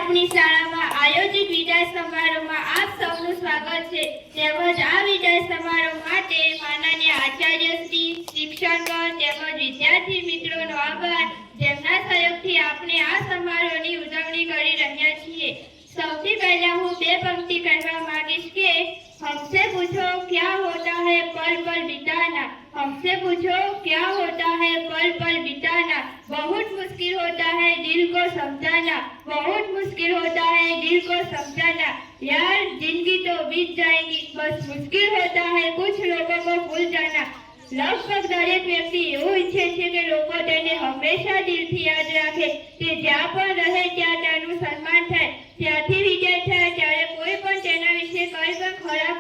આપણી શાળામાં આયોજિત વિદાય સમારોહમાં આપ સૌનું સ્વાગત છે। તેમજ આ વિદાય સમારોહ માટે માનનીય આચાર્યશ્રી, શિક્ષકગણ તેમજ વિદ્યાર્થી મિત્રોનો આભાર, જેમના સહયોગથી આપણે આ સમારોહની ઉજવણી કરી રહ્યા છીએ। સૌથી પહેલા હું બે પંક્તિ કહેવા માંગીશ કે हमसे पूछो क्या होता है पल पल बिताना, हमसे पूछो क्या होता है पल पल बिताना, बहुत मुश्किल होता है दिल को समझाना, बहुत मुश्किल होता है दिल को समझाना। यार जिंदगी तो बीत जाएगी, बस मुश्किल होता है कुछ लोगों को भूल जाना। लगभग दरेक व्यक्ति એવું ઈચ્છે છે કે લોકો તેને હંમેશા દિલથી યાદ રાખે, તે જ્યાં પણ રહે ત્યાં તેનું સન્માન થાય, ત્યાંથી વિદાય થાય ત્યારે કોઈ પણ તેના વિશે કંઈ પણ ખરાબ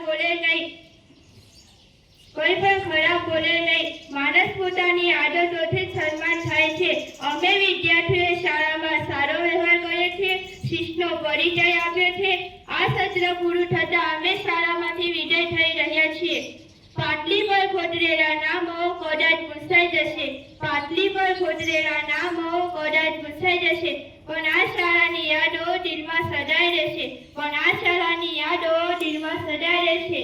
બોલે નહીં। માણસ પોતાની આદતોથી જ સન્માન થાય છે। અમે વિદ્યાર્થીઓએ શાળામાં સારો વ્યવહાર કર્યો છે, શિસ્તનો પરિચય આપ્યો છે। આ સત્ર પૂરું થતાં અમે શાળામાંથી વિદાય થઈ રહ્યા છીએ। પાટલી પર ખોતરેલા નામો કદાચ ભૂસાઈ જશે, પાટલી પર ખોતરેલા નામો કદાચ ભૂસાઈ જશે, પણ આ શાળાની યાદો દિલમાં સદાય રહેશે, પણ આ શાળાની યાદો દિલમાં સદાય રહેશે।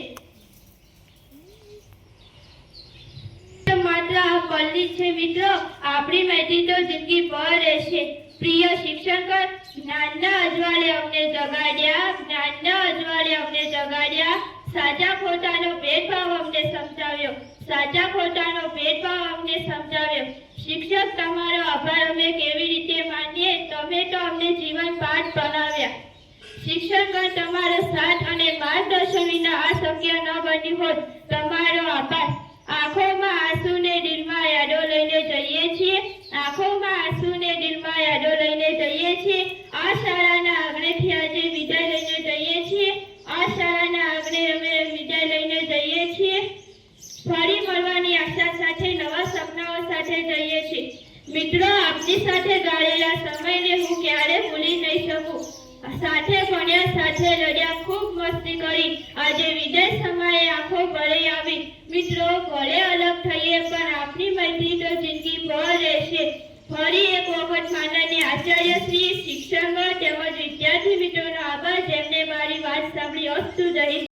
માત્ર આ પલ્લી છે મિત્રો, આપણી મૈત્રી તો જિંદગી ભર રહેશે। પ્રિય શિક્ષક, જ્ઞાનના અજવાળે અમને જગાડ્યા, જ્ઞાનના અજવાળે અમને જગાડ્યા, સાચા ખોટાનો ભેદભાવ અમને સમજાવ્યો, સાચા ખોટાનો ભેદભાવ અમને સમજાવ્યો। શિક્ષક, તમારો આભાર અમે કેવી રીતે માનીએ, તમે તો અમને જીવન પાઠ ભણાવ્યા। શિક્ષકગણ, તમારો સાથ અને માર્ગદર્શન વિના આ શક્ય ન બન્યું હોત, તમારો આભાર। આંખોમાં આંસુ ને દિલમાં યાદો લઈને જઈએ છીએ, આંખોમાં આંસુ ને દિલમાં યાદો લઈને જઈએ છીએ। આ શાળાના આંગણેથી આજે વિદાય લઈને જઈએ છીએ, આ શાળાના આંગણે અમે વિદાય લઈને જઈએ છીએ। ફરી મળવાની આશા સાથે નવા સપનાઓ સાથે જઈએ છીએ। મિત્રો, આપની સાથે ગાળેલા સમયને હું ક્યારે ભૂલી નહીં શકું। સાથે ભણ્યા, સાથે લડ્યા, ખૂબ મસ્તી કરી, આજે વિદાય સમયે આંખો ભરાઈ આવી। મિત્રો, ભલે અલગ થઈએ પણ આપણી મૈત્રી તો જિંદગી ભર રહેશે। ફરી એક વખત માનનીય આચાર્યશ્રી, શિક્ષક તેમજ વિદ્યાર્થી મિત્રોનો આભાર, જેમને મારી વાત સાંભળી। અસ્તુ જય